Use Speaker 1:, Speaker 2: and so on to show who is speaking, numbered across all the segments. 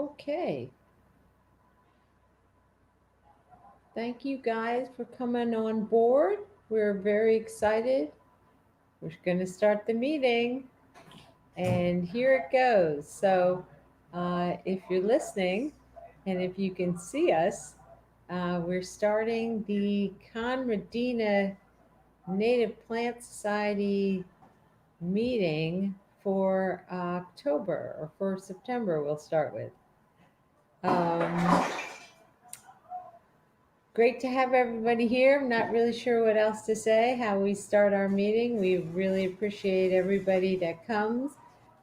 Speaker 1: Okay. Thank you guys for coming on board. We're very excited. We're going to start the meeting, and here it goes. So, if you're listening and if you can see us, we're starting the Conradina Native Plant Society meeting for October, or for September, we'll start with. Um, Great to have everybody here. I'm not really sure what else to say, how we start our meeting. We really appreciate everybody that comes,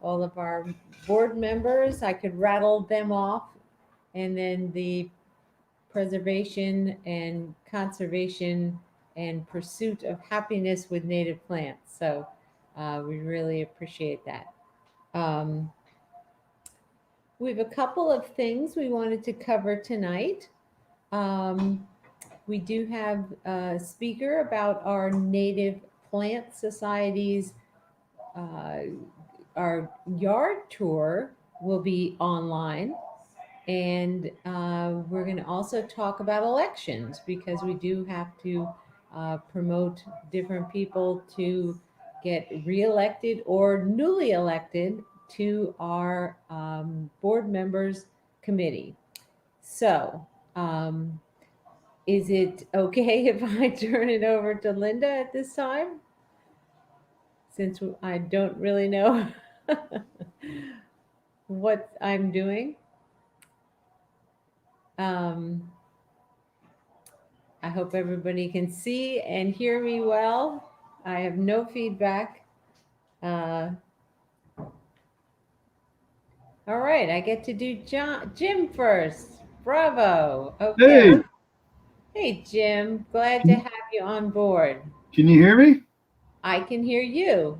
Speaker 1: all of our board members. I could rattle them off, and then the preservation and conservation and pursuit of happiness with native plants. So we really appreciate that. We have a couple of things we wanted to cover tonight. Um, we do have a speaker about our native plant societies. Our yard tour will be online. And we're going to also talk about elections, because we do have to promote different people to get reelected or newly elected to our board members committee. So, is it okay if I turn it over to Linda at this time? Since I don't really know what I'm doing. Um, I hope everybody can see and hear me well. I have no feedback. Uh, all right, I get to do Jim first. Bravo. Okay.
Speaker 2: Hey,
Speaker 1: Hey, Jim. Glad to have you on board.
Speaker 2: can you hear me?
Speaker 1: I can hear you.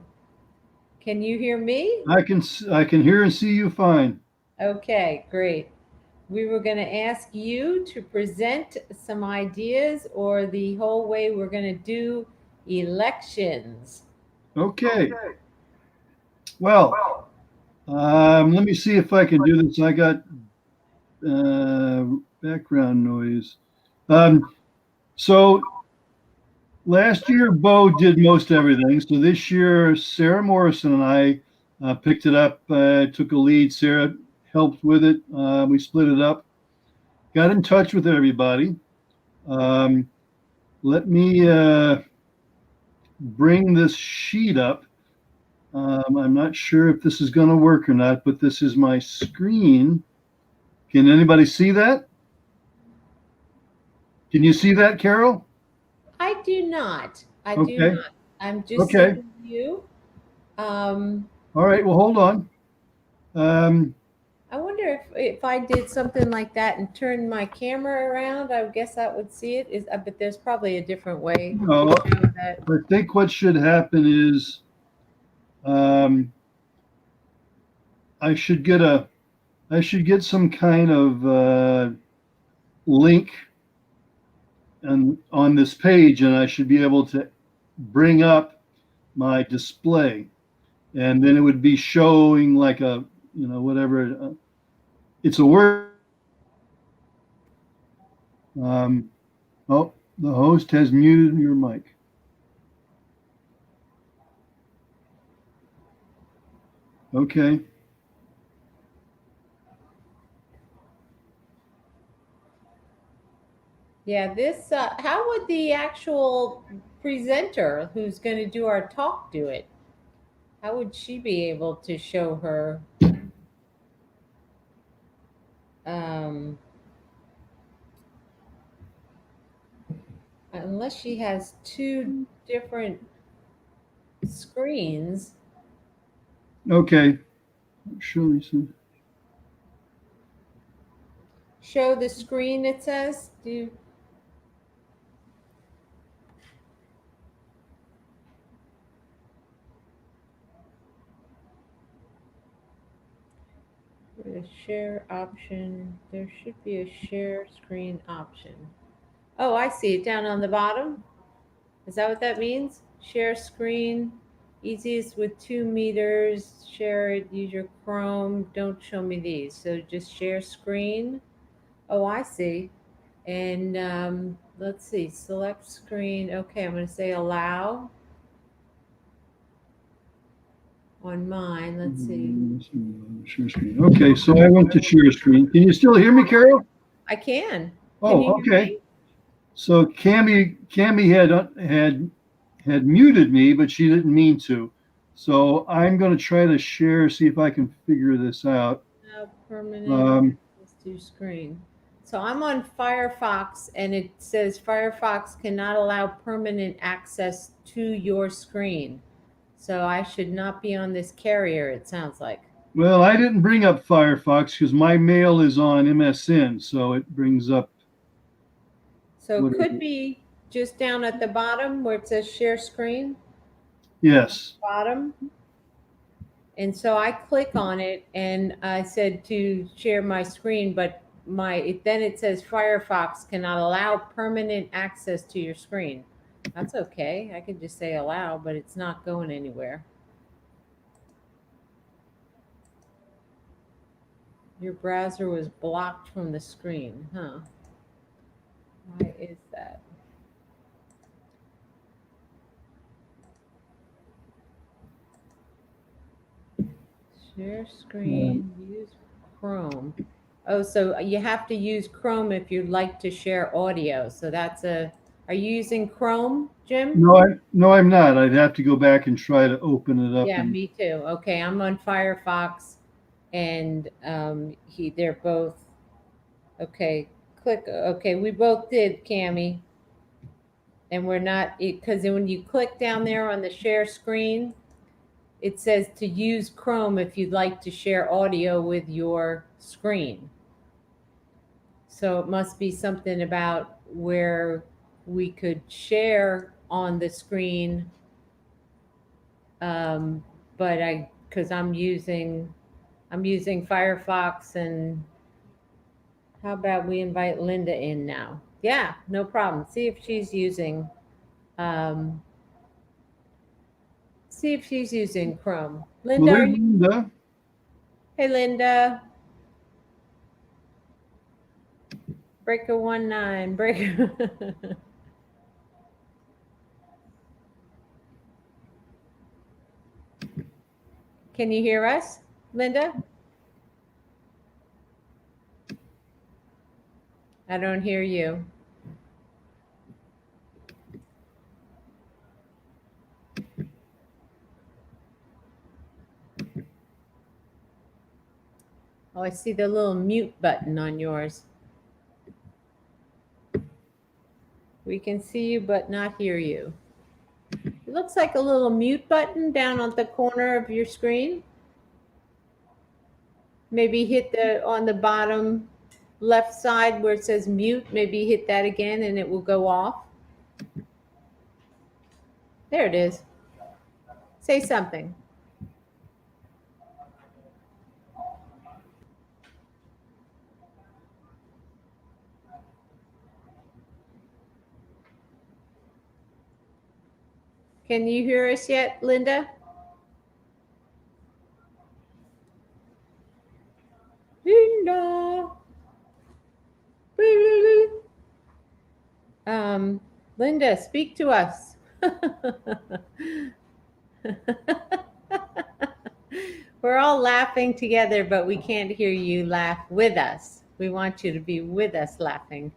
Speaker 1: Can you hear me?
Speaker 2: I can hear and see you fine.
Speaker 1: Okay, great. We were going to ask you to present some ideas, or the whole way we're going to do elections.
Speaker 2: Okay. Well, let me see if I can do this. I got uh, background noise. Um, so last year Bo did most everything. So this year Sarah Morrison and I picked it up. Took a lead. Sarah helped with it. We split it up. Got in touch with everybody. Um, Let me bring this sheet up. I'm not sure if this is going to work or not, but this is my screen. Can anybody see that? Can you see that, Carol?
Speaker 1: I do not. I do
Speaker 2: Okay.
Speaker 1: not. I'm just
Speaker 2: Okay.
Speaker 1: seeing you. Um,
Speaker 2: All right. Well, hold on. Um,
Speaker 1: I wonder if I did something like that and turned my camera around, I guess I would see it. But there's probably a different way to
Speaker 2: no,
Speaker 1: show that.
Speaker 2: I think what should happen is um, I should get a I should get some kind of link on this page, and I should be able to bring up my display, and then it would be showing like a whatever. It's a word. Um, oh, the host has muted your mic. Okay.
Speaker 1: Yeah, this, how would the actual presenter who's going to do our talk do it? How would she be able to show her, um, unless she has two different screens?
Speaker 2: Okay. Surely.
Speaker 1: Show the screen, it says. The share option, there should be a share screen option. Oh, I see it down on the bottom. Is that what that means? Share screen. Easiest with 2 meters. Share it. Use your Chrome. Don't show me these. So just share screen. Oh, I see. And let's see. Select screen. Okay, I'm going to say allow on mine. Let's see.
Speaker 2: Share screen. Okay, so I went to share screen. Can you still hear me, Carol?
Speaker 1: I can. Can you
Speaker 2: Oh,
Speaker 1: hear
Speaker 2: okay.
Speaker 1: me?
Speaker 2: So Cami had muted me, but she didn't mean to. So I'm going to try to share, see if I can figure this out.
Speaker 1: Permanent
Speaker 2: Um,
Speaker 1: access to screen. So I'm on Firefox and it says Firefox cannot allow permanent access to your screen. So I should not be on this carrier, it sounds like.
Speaker 2: well, I didn't bring up Firefox because my mail is on MSN, so it brings up
Speaker 1: So it could
Speaker 2: whatever.
Speaker 1: be just down at the bottom where it says share screen,
Speaker 2: Yes.
Speaker 1: bottom. And so I click on it and I said to share my screen, but then it says Firefox cannot allow permanent access to your screen. That's okay. I could just say allow, but it's not going anywhere. Your browser was blocked from the screen, huh? Why is that? Share
Speaker 2: Um,
Speaker 1: screen, use Chrome. Oh, so you have to use Chrome if you'd like to share audio. So are you using Chrome, Jim?
Speaker 2: no, I'm not. I'd have to go back and try to open it up.
Speaker 1: Yeah,
Speaker 2: And
Speaker 1: me too. Okay, I'm on Firefox, and they're both okay. Click. Okay, we both did, Cami, and we're not because when you click down there on the share screen, it says to use Chrome if you'd like to share audio with your screen. So it must be something about where we could share on the screen, um, but because I'm using Firefox, and how about we invite Linda in now? Yeah, no problem. Um, see if she's using Chrome.
Speaker 2: well,
Speaker 1: Linda, are
Speaker 2: there's
Speaker 1: you?
Speaker 2: Linda.
Speaker 1: Hey, Linda. Breaker 19. Breaker. Can you hear us, Linda? I don't hear you. Oh, I see the little mute button on yours. We can see you but not hear you. It looks like a little mute button down on the corner of your screen. Maybe hit on the bottom left side where it says mute. Maybe hit that again and it will go off. There it is. Say something. Can you hear us yet, Linda? Linda. Linda, speak to us. We're all laughing together, but we can't hear you laugh with us. We want you to be with us laughing.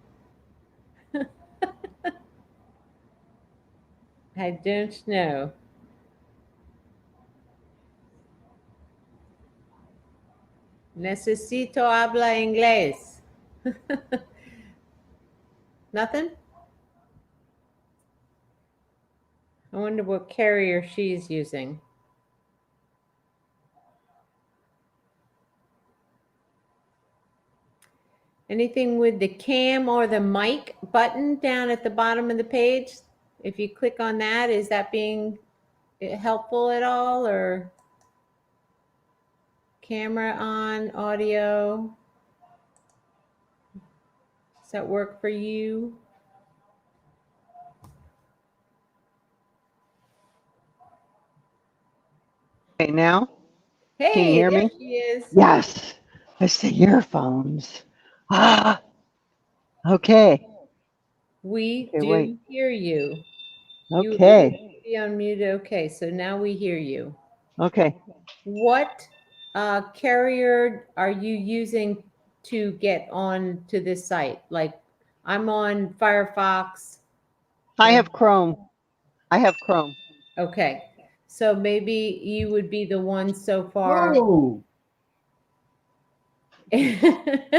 Speaker 1: I don't know. Necesito habla inglés. Nothing? I wonder what carrier she's using. Anything with the cam or the mic button down at the bottom of the page? If you click on that, is that being helpful at all, or camera on, audio? Does that work for you?
Speaker 3: Okay, now, can you
Speaker 1: Hey,
Speaker 3: hear
Speaker 1: there
Speaker 3: me?
Speaker 1: she is.
Speaker 3: Yes, it's the earphones. Ah, okay.
Speaker 1: We
Speaker 3: Okay, wait.
Speaker 1: do hear you. You
Speaker 3: Okay,
Speaker 1: be unmuted. Okay, so now we hear you.
Speaker 3: okay.
Speaker 1: What carrier are you using to get on to this site? Like, I'm on Firefox.
Speaker 3: I
Speaker 1: And
Speaker 3: have Chrome. I have Chrome.
Speaker 1: okay, so maybe you would be the one so far.
Speaker 2: Whoa.
Speaker 1: Woo!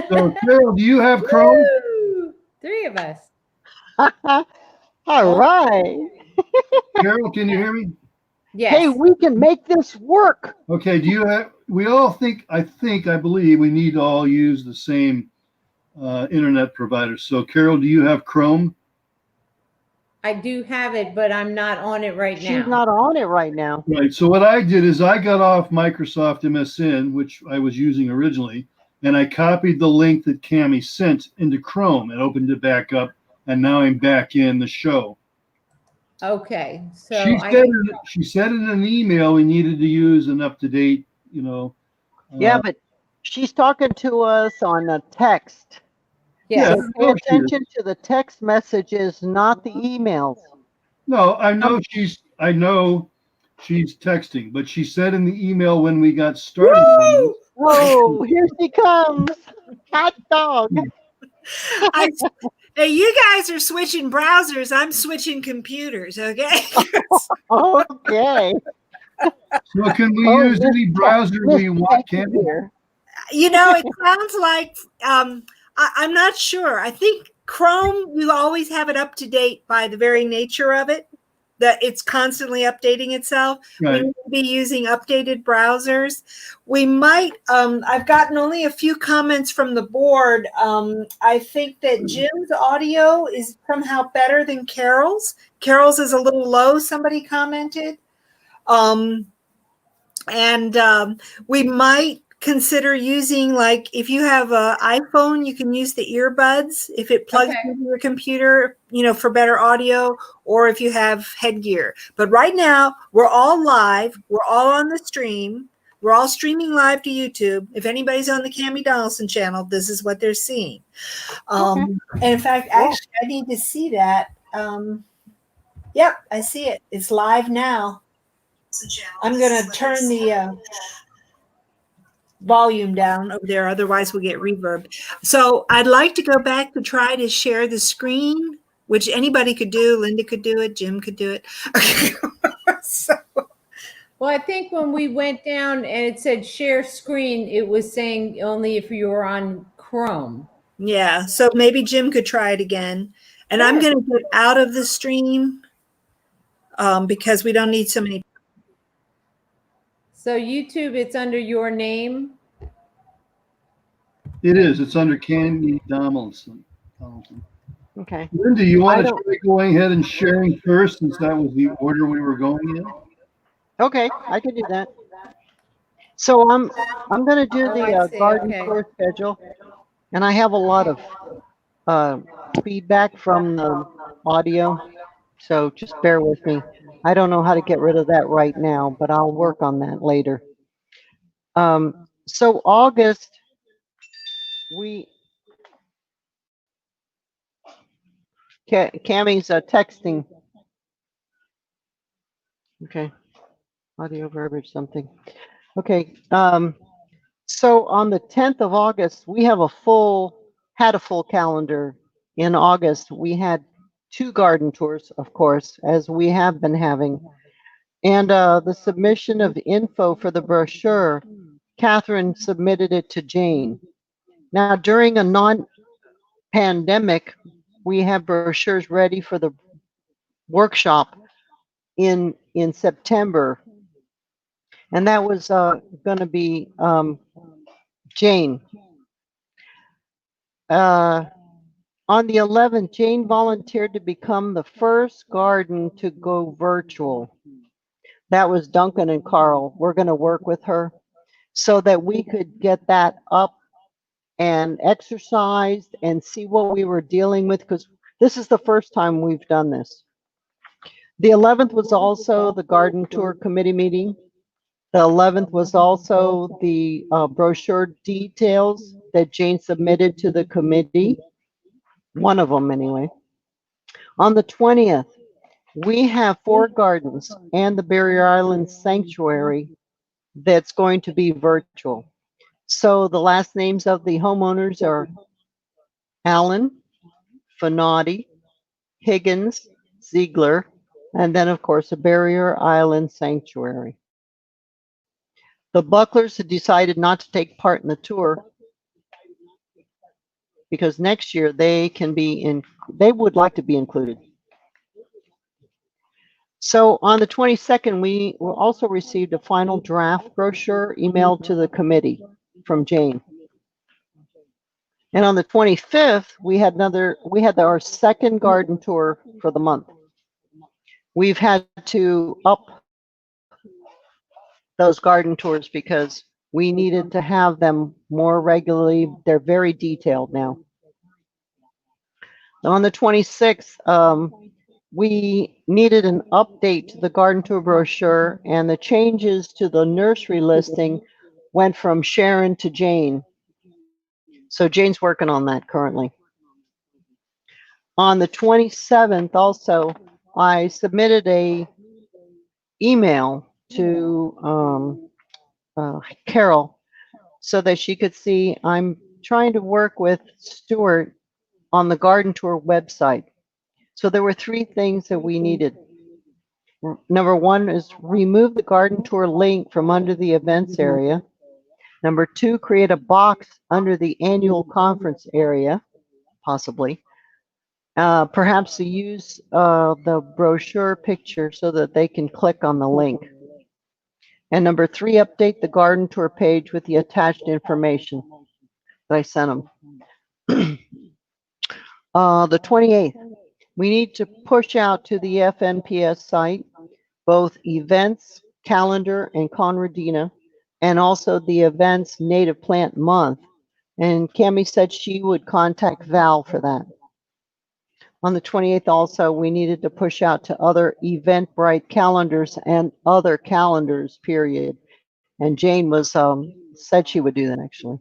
Speaker 2: So, Carol, do you have Chrome?
Speaker 1: Three of us.
Speaker 3: All
Speaker 1: All
Speaker 3: right.
Speaker 2: Carol, can you hear me?
Speaker 3: Hey,
Speaker 1: yes.
Speaker 3: we can make this work.
Speaker 2: Okay, do you have, we all think, I believe we need to all use the same internet provider. So, Carol, do you have Chrome?
Speaker 1: I do have it, but I'm not on it right
Speaker 3: She's
Speaker 1: now.
Speaker 3: not on it right now.
Speaker 2: Right. So, what I did is I got off Microsoft MSN, which I was using originally, and I copied the link that Cami sent into Chrome and opened it back up. And now I'm back in the show.
Speaker 1: Okay, so
Speaker 2: She
Speaker 1: I
Speaker 2: said,
Speaker 1: can.
Speaker 2: she said in an email we needed to use an up to date, you know.
Speaker 3: Yeah,
Speaker 2: Uh,
Speaker 3: but she's talking to us on a text.
Speaker 2: yeah,
Speaker 1: Yes.
Speaker 3: So pay
Speaker 2: no, she is.
Speaker 3: attention to the text messages, not the emails.
Speaker 2: No,
Speaker 3: Um,
Speaker 2: I know she's texting, but she said in the email when we got started on
Speaker 1: Woo!
Speaker 2: this.
Speaker 3: oh, here she comes. Hot dog.
Speaker 4: I Hey, you guys are switching browsers. I'm switching computers. Okay.
Speaker 3: Okay.
Speaker 2: So can we
Speaker 3: Oh,
Speaker 2: use any browser
Speaker 3: Miss
Speaker 2: we want,
Speaker 3: Tech is
Speaker 2: Cami?
Speaker 3: here.
Speaker 4: It sounds like I'm not sure. I think Chrome, you always have it up to date by the very nature of it. That it's constantly updating itself. We
Speaker 2: Right.
Speaker 4: need to be using updated browsers. We might, I've gotten only a few comments from the board. I think that Jim's audio is somehow better than Carol's. Carol's is a little low, somebody commented. And we might consider using, like, if you have an iPhone, you can use the earbuds if it plugs
Speaker 1: Okay.
Speaker 4: into your computer, for better audio, or if you have headgear. But right now, we're all live. We're all on the stream. We're all streaming live to YouTube. If anybody's on the Cami Donaldson channel, this is what they're seeing.
Speaker 3: Okay.
Speaker 4: And in fact, actually, I need to see that. Yep, I see it. It's live now. I'm going to turn the volume down over there, otherwise we'll get reverb. So I'd like to go back to try to share the screen, which anybody could do. Linda could do it. Jim could do it. So,
Speaker 1: Well, I think when we went down and it said share screen, it was saying only if you were on Chrome.
Speaker 4: yeah, so maybe Jim could try it again. And I'm
Speaker 1: Sure.
Speaker 4: going to get out of the stream because we don't need so many.
Speaker 1: So YouTube, it's under your name.
Speaker 2: It is. It's under Cami Donaldson.
Speaker 3: Okay.
Speaker 2: Linda, you
Speaker 3: I
Speaker 2: want to
Speaker 3: don't.
Speaker 2: try going ahead and sharing first since that was the order we were going in?
Speaker 3: Okay, I can do that. So I'm going to do
Speaker 1: Oh, I
Speaker 3: the
Speaker 1: see.
Speaker 3: garden
Speaker 1: Okay.
Speaker 3: tour schedule, and I have a lot of uh, feedback from the audio, so just bear with me. I don't know how to get rid of that right now, but I'll work on that later. So August, we Cammy's texting. Okay, audio verbiage something. Okay, so on the 10th of August, we have had a full calendar. In August, we had 2 garden tours, of course, as we have been having. And the submission of info for the brochure, Catherine submitted it to Jane. Now, during a non-pandemic, we have brochures ready for the workshop in September. And that was going to be Jane. On the 11th, Jane volunteered to become the first garden to go virtual. That was Duncan and Carl. We're going to work with her so that we could get that up and exercised and see what we were dealing with, because this is the first time we've done this. The 11th was also the garden tour committee meeting. The 11th was also the brochure details that Jane submitted to the committee. One of them, anyway. On the 20th, we have 4 gardens and the Barrier Island Sanctuary that's going to be virtual. So the last names of the homeowners are Allen, Fanati, Higgins, Ziegler, and then, of course, the Barrier Island Sanctuary. The Bucklers had decided not to take part in the tour because next year they would like to be included. So on the 22nd, we also received a final draft brochure emailed to the committee from Jane. And on the 25th, we had our second garden tour for the month. We've had to up those garden tours because we needed to have them more regularly. They're very detailed now. On the 26th, we needed an update to the garden tour brochure, and the changes to the nursery listing went from Sharon to Jane. So Jane's working on that currently. On the 27th, also, I submitted a email to Carol so that she could see. I'm trying to work with Stuart on the garden tour website. So there were 3 things that we needed. Number 1 is remove the garden tour link from under the events area. Number 2, create a box under the annual conference area, possibly. Perhaps to use the brochure picture so that they can click on the link. And number 3, update the garden tour page with the attached information that I sent them. The 28th, we need to push out to the FNPS site both events, calendar, and Conradina, and also the events Native Plant Month. And Cami said she would contact Val for that. On the 28th also, we needed to push out to other Eventbrite calendars and other calendars, period. And Jane was said she would do that, actually.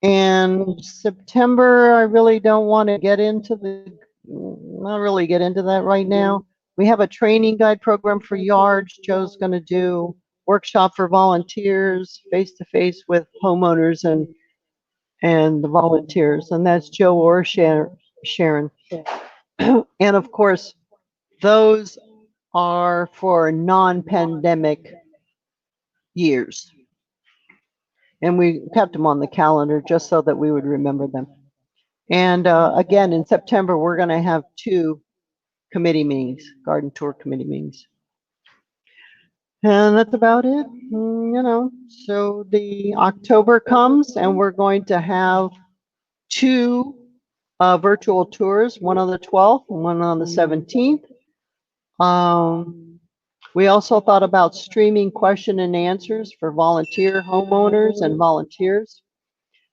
Speaker 3: And September, I really don't want to get into that right now. We have a training guide program for yards. Joe's going to do workshop for volunteers, face-to-face with homeowners and the volunteers. And that's Joe or Sharon. And of course, those are for non-pandemic years. And we kept them on the calendar just so that we would remember them. And again, in September, we're going to have 2 committee meetings, garden tour committee meetings. And that's about it, you know. So the October comes and we're going to have 2 virtual tours, one on the 12th and one on the 17th. We also thought about streaming question and answers for volunteer homeowners and volunteers.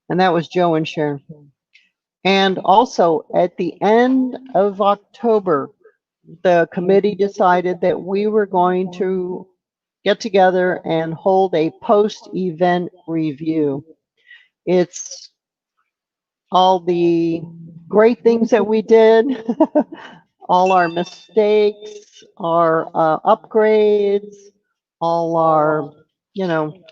Speaker 3: And that was Joe and Sharon. And also at the end of October, the committee decided that we were going to get together and hold a post-event review. It's all the great things that we did, all our mistakes, our upgrades, all our, you know,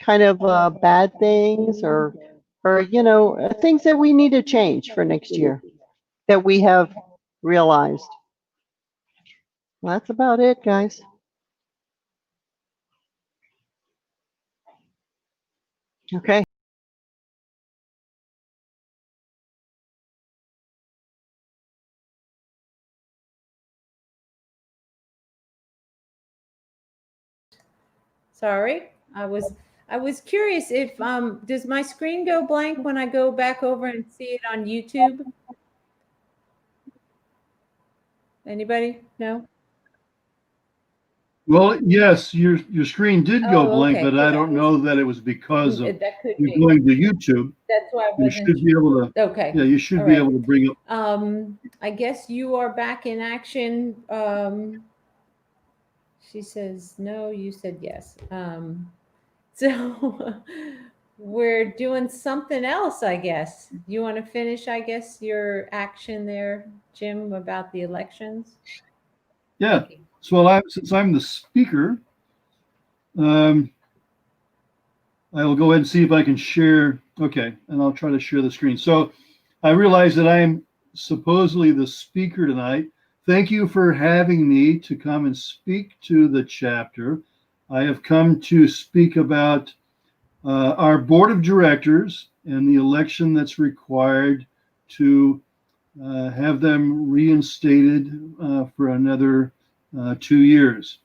Speaker 3: kind of bad things or you know, things that we need to change for next year that we have realized. Well, that's about it, guys. Okay.
Speaker 1: Sorry, I was curious if does my screen go blank when I go back over and see it on YouTube? Anybody? No?
Speaker 2: Well, yes, your screen did go
Speaker 1: Oh,
Speaker 2: blank,
Speaker 1: okay,
Speaker 2: but
Speaker 1: 'cause
Speaker 2: I
Speaker 1: I
Speaker 2: don't
Speaker 1: was-
Speaker 2: know that it was because of
Speaker 1: That could
Speaker 2: you
Speaker 1: be.
Speaker 2: going to YouTube.
Speaker 1: That's why I
Speaker 2: You
Speaker 1: wasn't.
Speaker 2: should be able to,
Speaker 1: Okay.
Speaker 2: yeah, you should
Speaker 1: All
Speaker 2: be
Speaker 1: right.
Speaker 2: able to bring up.
Speaker 1: I guess you are back in action, She says no, you said yes. So we're doing something else, I guess. You want to finish, I guess, your action there, Jim, about the elections?
Speaker 2: Yeah.
Speaker 1: Okay.
Speaker 2: So since I'm the speaker, um, I will go ahead and see if I can share. Okay, and I'll try to share the screen. So I realize that I'm supposedly the speaker tonight. Thank you for having me to come and speak to the chapter. I have come to speak about our board of directors and the election that's required to have them reinstated for another 2 years.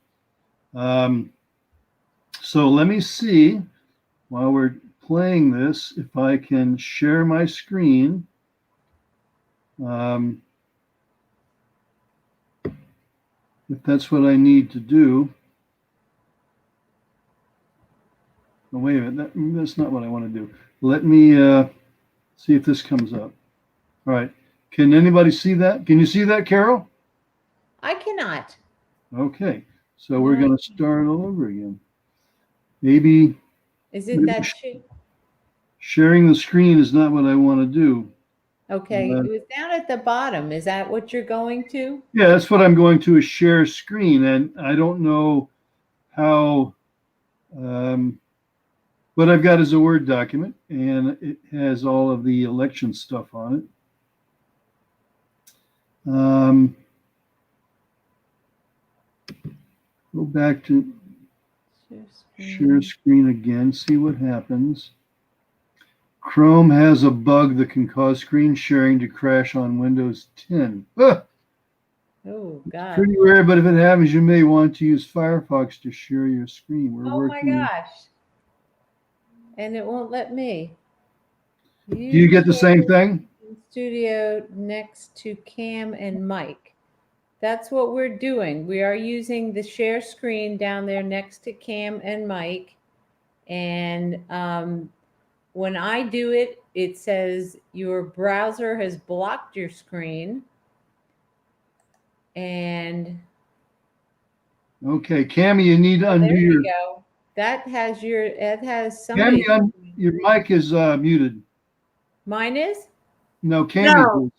Speaker 2: So let me see, while we're playing this, if I can share my screen. If that's what I need to do. Oh, wait a minute, that's not what I want to do. Let me see if this comes up. All right. Can anybody see that? Can you see that, Carol?
Speaker 1: I cannot.
Speaker 2: Okay. So
Speaker 1: No,
Speaker 2: we're going to start all over again. Maybe
Speaker 1: is it that
Speaker 2: sharing the screen is not what I want to do.
Speaker 1: Okay, it was down at the bottom. Is that what you're going to?
Speaker 2: Yeah, that's what I'm going to, is share screen. And I don't know how, what I've got is a Word document, and it has all of the election stuff on it. Go back to share screen again, see what happens. Chrome has a bug that can cause screen sharing to crash on Windows 10. Ah,
Speaker 1: Oh, God.
Speaker 2: pretty rare, but if it happens, you may want to use Firefox to share your screen. We're
Speaker 1: Oh, my
Speaker 2: working.
Speaker 1: gosh. And it won't let me.
Speaker 2: Do you get the same thing?
Speaker 1: Studio next to Cam and Mike. That's what we're doing. We are using the share screen down there next to Cam and Mike. And when I do it, it says your browser has blocked your screen. And
Speaker 2: okay, Cammy, you need to undo
Speaker 1: there
Speaker 2: your.
Speaker 1: you go. That has somebody.
Speaker 2: Cammy, your mic is muted.
Speaker 1: Mine is?
Speaker 2: No, Cammy.
Speaker 4: No.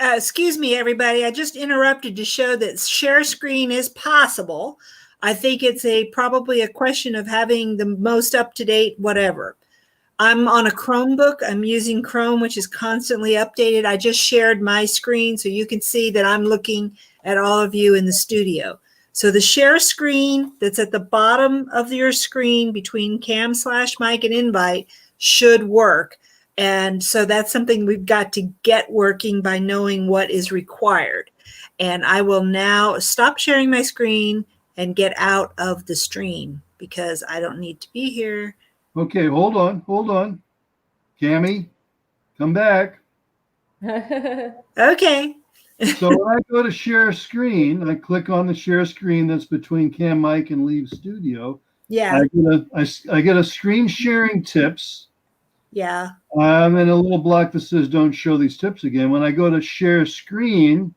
Speaker 4: Excuse me, everybody. I just interrupted to show that share screen is possible. I think it's probably a question of having the most up-to-date whatever. I'm on a Chromebook. I'm using Chrome, which is constantly updated. I just shared my screen so you can see that I'm looking at all of you in the studio. So the share screen that's at the bottom of your screen between Cam/Mike and invite should work. And so that's something we've got to get working by knowing what is required. And I will now stop sharing my screen and get out of the stream because I don't need to be here.
Speaker 2: Okay, hold on. Cammy, come back.
Speaker 4: Okay.
Speaker 2: So when I go to share screen, I click on the share screen that's between Cam, Mike, and Leave Studio.
Speaker 4: Yeah.
Speaker 2: I get a screen sharing tips.
Speaker 4: Yeah.
Speaker 2: And a little block that says don't show these tips again. When I go to share screen,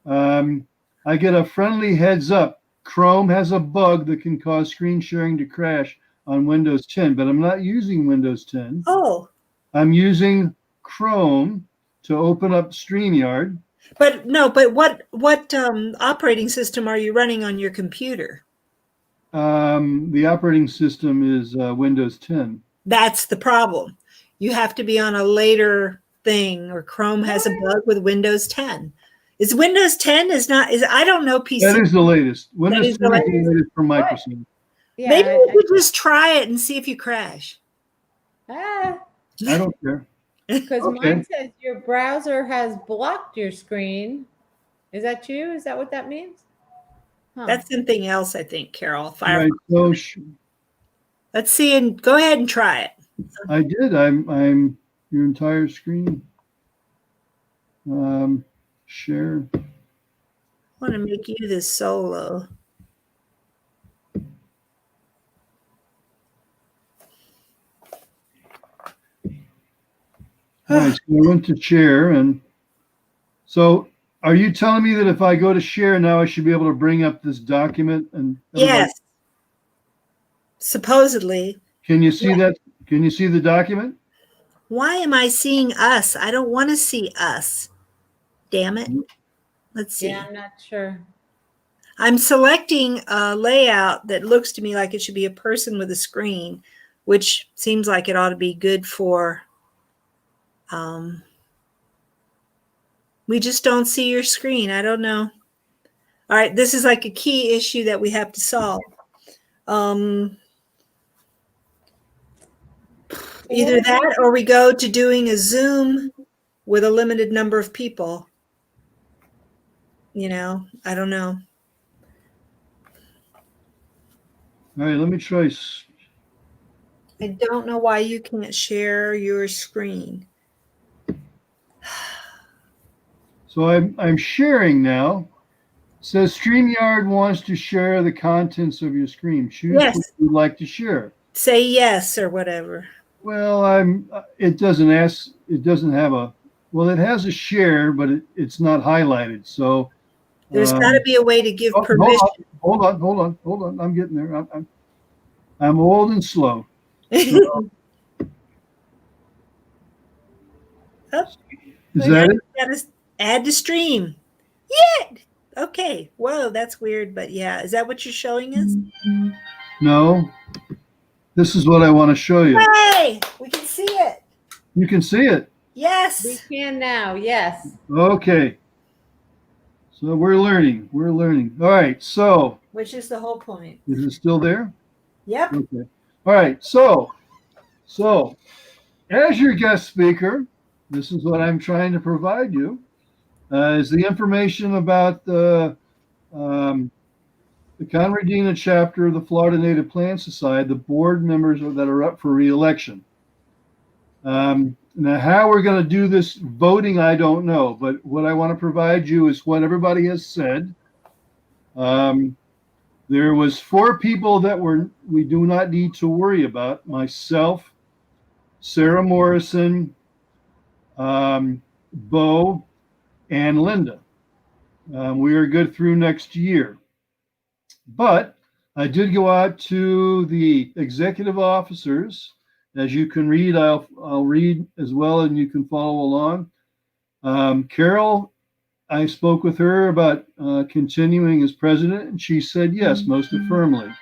Speaker 2: I get a friendly heads up. Chrome has a bug that can cause screen sharing to crash on Windows 10, but I'm not using Windows 10.
Speaker 4: Oh.
Speaker 2: I'm using Chrome to open up StreamYard.
Speaker 4: But what operating system are you running on your computer?
Speaker 2: The operating system is Windows 10.
Speaker 4: That's the problem. You have to be on a later thing, or Chrome has a bug with Windows 10. Is Windows 10 I don't know PC.
Speaker 2: That is the latest. Windows 10
Speaker 4: is the latest
Speaker 2: from Microsoft.
Speaker 1: Yeah,
Speaker 4: maybe you could just try it and see if you crash.
Speaker 2: I don't care.
Speaker 1: Because mine says your browser has blocked your screen. Is that you? Is that what that means? Huh.
Speaker 4: That's something else, I think, Carol.
Speaker 2: Right, so
Speaker 4: let's see, and go ahead and try it.
Speaker 2: I did. I'm your entire screen. Share.
Speaker 4: I want to make you this solo.
Speaker 2: All right, so I went to share, and so Are you telling me that if I go to share now, I should be able to bring up this document and everybody?
Speaker 4: Yes, supposedly.
Speaker 2: Can you see that? Can you see the document?
Speaker 4: Why am I seeing us? I don't want to see us. Damn it. Let's see.
Speaker 1: Yeah, I'm not sure.
Speaker 4: I'm selecting a layout that looks to me like it should be a person with a screen, which seems like it ought to be good for. We just don't see your screen. I don't know. All right, this is like a key issue that we have to solve. Either that or we go to doing a Zoom with a limited number of people. You know, I don't know.
Speaker 2: All right, let me try.
Speaker 4: I don't know why you can't share your screen.
Speaker 2: So I'm sharing now. It says StreamYard wants to share the contents of your screen. Choose
Speaker 4: Yes.
Speaker 2: what you'd like to share.
Speaker 4: Say yes or whatever.
Speaker 2: Well, it doesn't ask, it doesn't have a, well, it has a share, but it's not highlighted. So
Speaker 4: There's got to be a way to give
Speaker 2: oh,
Speaker 4: permission.
Speaker 2: hold on. I'm getting there. I'm old and slow. So,
Speaker 4: Oh,
Speaker 2: is that it?
Speaker 4: Got to add to stream. Yeah. Okay. Whoa, that's weird, but yeah. Is that what you're showing us?
Speaker 2: No. This is what I want to show you.
Speaker 4: Hey, we can see it.
Speaker 2: You can see it.
Speaker 1: We
Speaker 4: Yes.
Speaker 1: can now. Yes.
Speaker 2: Okay. So we're learning. We're learning. All right. So
Speaker 4: Which is the whole point.
Speaker 2: is it still there?
Speaker 4: Yep.
Speaker 2: Okay. All right. So as your guest speaker, this is what I'm trying to provide you, is the information about the Conradina chapter of the Florida Native Plant Society, the board members that are up for re-election. Now, how we're going to do this voting, I don't know, but what I want to provide you is what everybody has said. There was 4 people that we do not need to worry about: myself, Sarah Morrison, Bo, and Linda. We are good through next year. But I did go out to the executive officers. As you can read, I'll read as well, and you can follow along. Carol, I spoke with her about continuing as president, and she said yes, most firmly.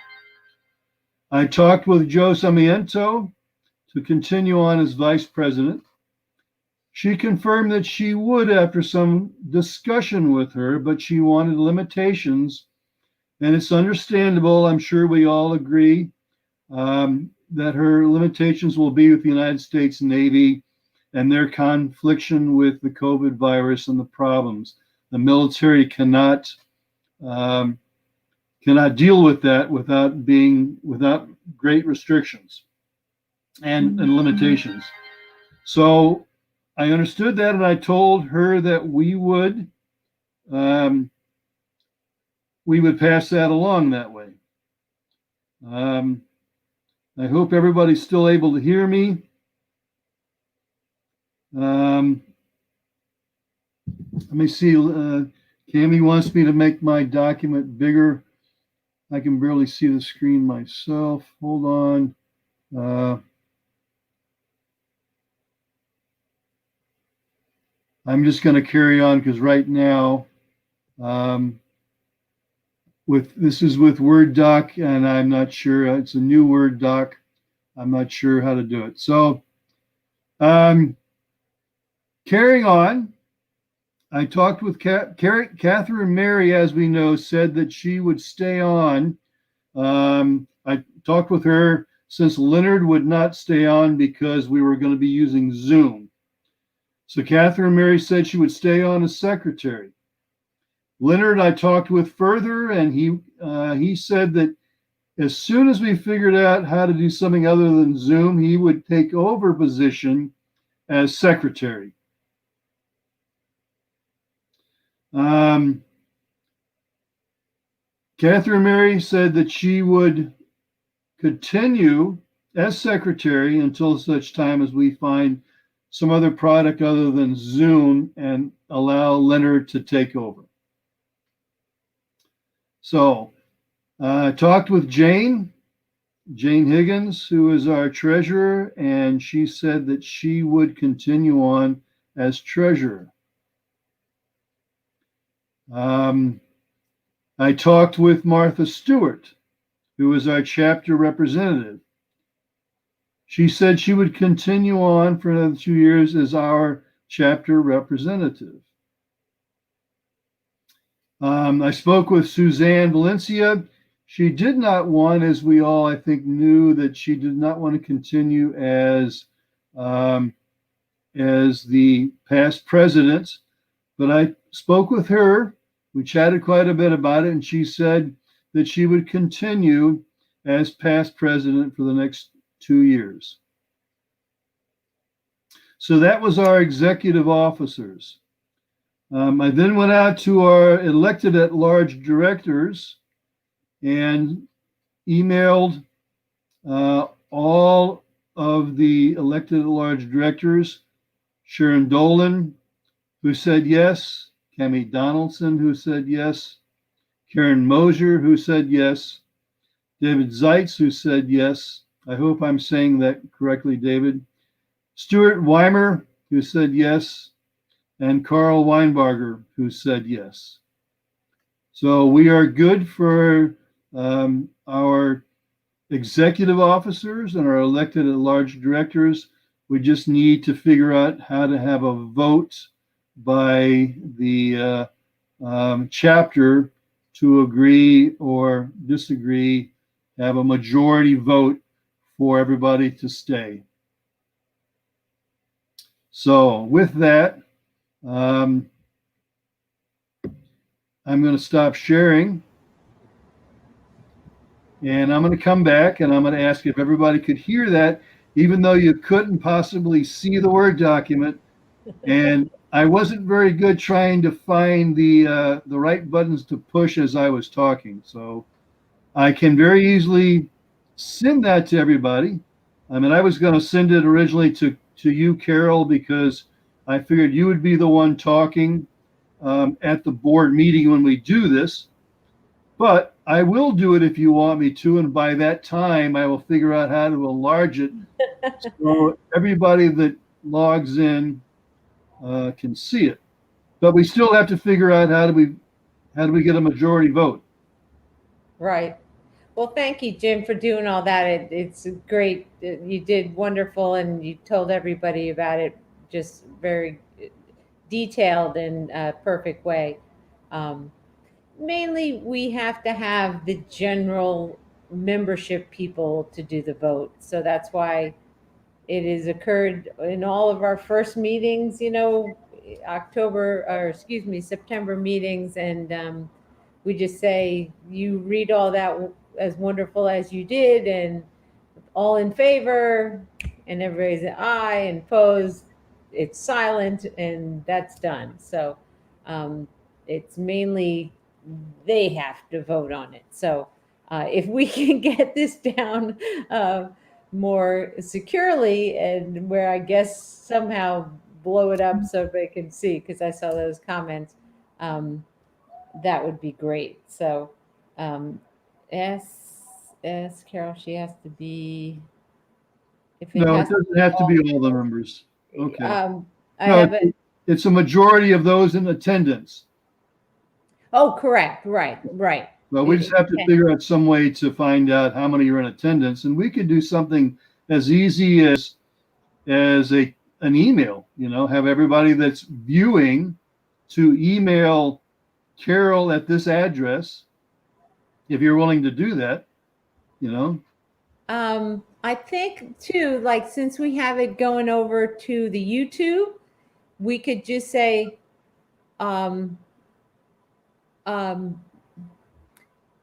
Speaker 2: I talked with Joe Samiento to continue on as vice president. She confirmed that she would after some discussion with her, but she wanted limitations. And it's understandable, I'm sure we all agree, that her limitations will be with the United States Navy and their confliction with the COVID virus and the problems. The military cannot deal with that without great restrictions and limitations. So I understood that, and I told her that we would pass that along that way. I hope everybody's still able to hear me. Let me see. Cami wants me to make my document bigger. I can barely see the screen myself. Hold on. I'm just going to carry on because right now, this is with Word doc, and I'm not sure. It's a new Word doc. I'm not sure how to do it. So, carrying on, I talked with Catherine Mary, as we know, said that she would stay on. I talked with her since Leonard would not stay on because we were going to be using Zoom. So Catherine Mary said she would stay on as secretary. Leonard, I talked with further, and he said that as soon as we figured out how to do something other than Zoom, he would take over position as secretary. Catherine Mary said that she would continue as secretary until such time as we find some other product other than Zoom and allow Leonard to take over. So I talked with Jane Higgins, who is our treasurer, and she said that she would continue on as treasurer. I talked with Martha Stewart, who is our chapter representative. She said she would continue on for another 2 years as our chapter representative. I spoke with Suzanne Valencia. She did not want, as we all, I think, knew, that she did not want to continue as the past president. But I spoke with her. We chatted quite a bit about it, and she said that she would continue as past president for the next 2 years. So that was our executive officers. I then went out to our elected at large directors and emailed all of the elected at large directors, Sharon Dolan, who said yes, Cammie Donaldson, who said yes, Karen Mosier, who said yes, David Zeitz, who said yes. I hope I'm saying that correctly, David. Stuart Weimer, who said yes, and Carl Weinbarger, who said yes. So we are good for our executive officers and our elected at large directors. We just need to figure out how to have a vote by the chapter to agree or disagree, have a majority vote for everybody to stay. So with that, I'm going to stop sharing, and I'm going to come back and I'm going to ask if everybody could hear that, even though you couldn't possibly see the Word document. And I wasn't very good trying to find the right buttons to push as I was talking. So I can very easily send that to everybody. I mean, I was going to send it originally to you, Carol, because I figured you would be the one talking at the board meeting when we do this. But I will do it if you want me to, and by that time I will figure out how to enlarge it so everybody that logs in can see it. But we still have to figure out how do we get a majority vote.
Speaker 1: Right. Well, thank you, Jim, for doing all that. It's great. You did wonderful, and you told everybody about it just very detailed and perfect way. Mainly, we have to have the general membership people to do the vote. So that's why it has occurred in all of our first meetings, September meetings. And we just say, you read all that as wonderful as you did, and all in favor, and everybody's aye, and opposed, it's silent, and that's done. So it's mainly they have to vote on it. So if we can get this down more securely, and where I guess somehow blow it up so they can see, because I saw those comments, that would be great. So Carol, she has to be, if it
Speaker 2: No, it
Speaker 1: has
Speaker 2: doesn't have to be all the members. Okay.
Speaker 1: I
Speaker 2: No,
Speaker 1: have it.
Speaker 2: it's a majority of those in attendance.
Speaker 1: Oh, correct. Right.
Speaker 2: But we just have to figure out some way to find out how many are in attendance, and we could do something as easy as an email. Have everybody that's viewing to email Carol at this address, if you're willing to do that.
Speaker 1: I think too, like, since we have it going over to the YouTube, we could just say,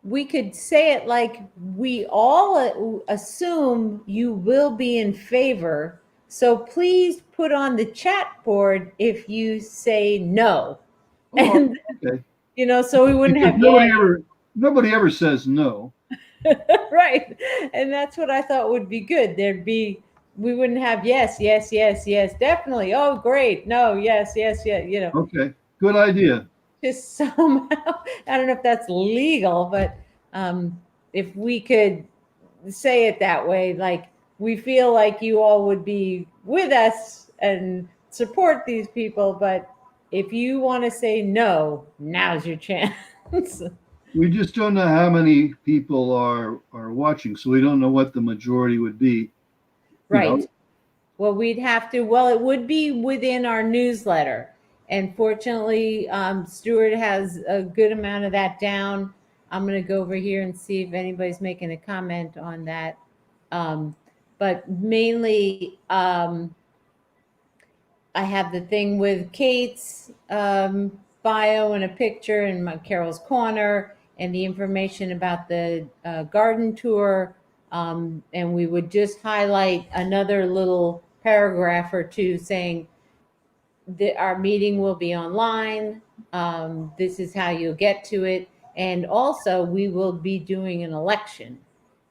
Speaker 1: we could say it like, we all assume you will be in favor. So please put on the chat board if you say no. And,
Speaker 2: okay.
Speaker 1: So we wouldn't
Speaker 2: Because
Speaker 1: have
Speaker 2: nobody ever says no.
Speaker 1: right. And that's what I thought would be good. There'd be we wouldn't have yes, yes, yes, yes, definitely. Oh, great. No, yes, yes, yes.
Speaker 2: Okay, good idea.
Speaker 1: Just somehow, I don't know if that's legal, but if we could say it that way, like we feel like you all would be with us and support these people, but if you want to say no, now's your chance.
Speaker 2: We just don't know how many people are watching, so we don't know what the majority would be. You know,
Speaker 1: Right. Well, we'd have to, well, it would be within our newsletter. And fortunately, Stuart has a good amount of that down. I'm going to go over here and see if anybody's making a comment on that. But mainly, I have the thing with Kate's bio and a picture, and my Carol's Corner, and the information about the garden tour. And we would just highlight another little paragraph or two saying that our meeting will be online. This is how you'll get to it. And also, we will be doing an election.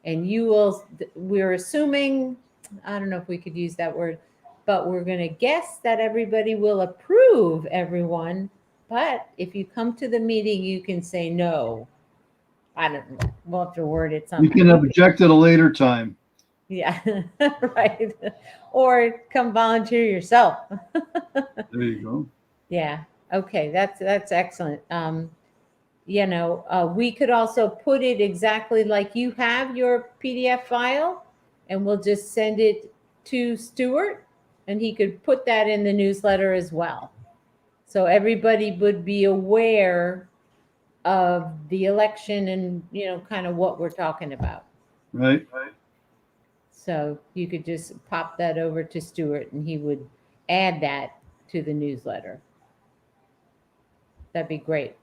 Speaker 1: And we're assuming, I don't know if we could use that word, but we're going to guess that everybody will approve everyone. But if you come to the meeting, you can say no. I don't know. We'll have to word it
Speaker 2: you
Speaker 1: somehow.
Speaker 2: can object at a later time.
Speaker 1: Yeah, right. Or come volunteer yourself.
Speaker 2: There you go.
Speaker 1: Yeah. Okay. That's excellent. We could also put it exactly like you have your PDF file, and we'll just send it to Stuart, and he could put that in the newsletter as well. So everybody would be aware of the election and, kind of what we're talking about.
Speaker 2: Right.
Speaker 1: So you could just pop that over to Stuart, and he would add that to the newsletter. That'd be great.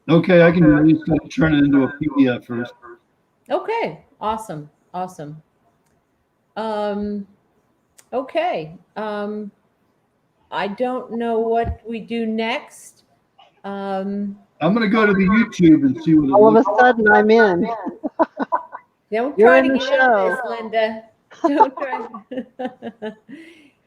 Speaker 2: Okay, I can at least turn it into a PDF first.
Speaker 1: Okay, awesome. Okay. I don't know what we do next.
Speaker 2: I'm going to go to the YouTube and see what it
Speaker 3: All of
Speaker 2: looks
Speaker 3: a sudden, I'm in.
Speaker 1: Don't
Speaker 3: You're
Speaker 1: try
Speaker 3: in
Speaker 1: to
Speaker 3: the
Speaker 1: get out of this,
Speaker 3: show.
Speaker 1: Linda. Don't try.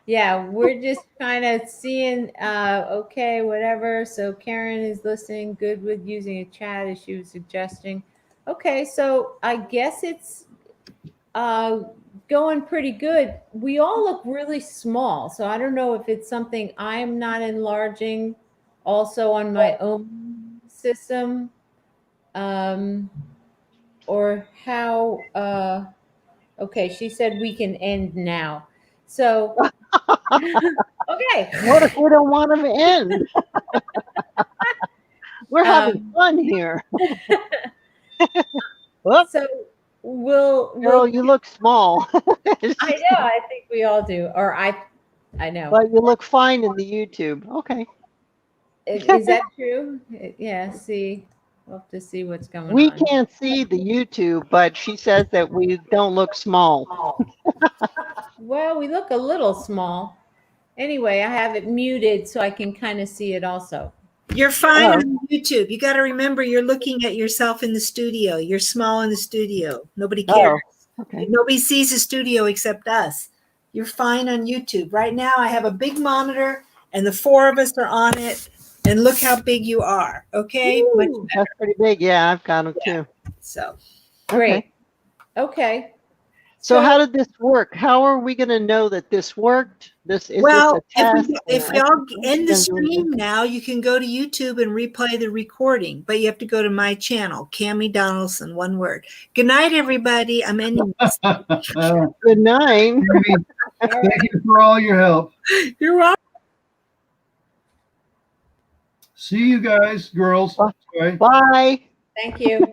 Speaker 1: Yeah, we're just kind of seeing, okay, whatever. So Karen is listening, good with using a chat as she was suggesting. Okay, so I guess it's going pretty good. We all look really small, so I don't know if it's something I'm not enlarging also on my own system, or how. Okay, she said we can end now. So, okay.
Speaker 3: What if we don't want to end? We're having fun here. Whoops.
Speaker 1: So we'll
Speaker 3: Carol, you look small.
Speaker 1: I know, I think we all do. Or I know.
Speaker 3: But you look fine in the YouTube. Okay.
Speaker 1: Is that true? Yeah, see. We'll have to see what's going
Speaker 3: We
Speaker 1: on.
Speaker 3: can't see the YouTube, but she says that we don't look small.
Speaker 1: Well, we look a little small. Anyway, I have it muted so I can kind of see it also.
Speaker 4: You're fine on YouTube. You got to remember you're looking at yourself in the studio. You're small in the studio. Nobody cares.
Speaker 3: Okay.
Speaker 4: Nobody sees the studio except us. You're fine on YouTube. Right now, I have a big monitor and the four of us are on it. And look how big you are. Okay.
Speaker 3: Ooh, that's pretty big. Yeah, I've got them too.
Speaker 4: So
Speaker 1: Great. Okay.
Speaker 3: So how did this work? How are we going to know that this worked? This is
Speaker 4: well,
Speaker 3: this a test?
Speaker 4: if we all end the stream now, you can go to YouTube and replay the recording, but you have to go to my channel, Cammie Donaldson, one word. Good night, everybody. I'm ending this.
Speaker 3: Good night.
Speaker 2: Thank you for all your help.
Speaker 4: You're welcome.
Speaker 2: See you guys, girls.
Speaker 3: Bye.
Speaker 1: Thank you.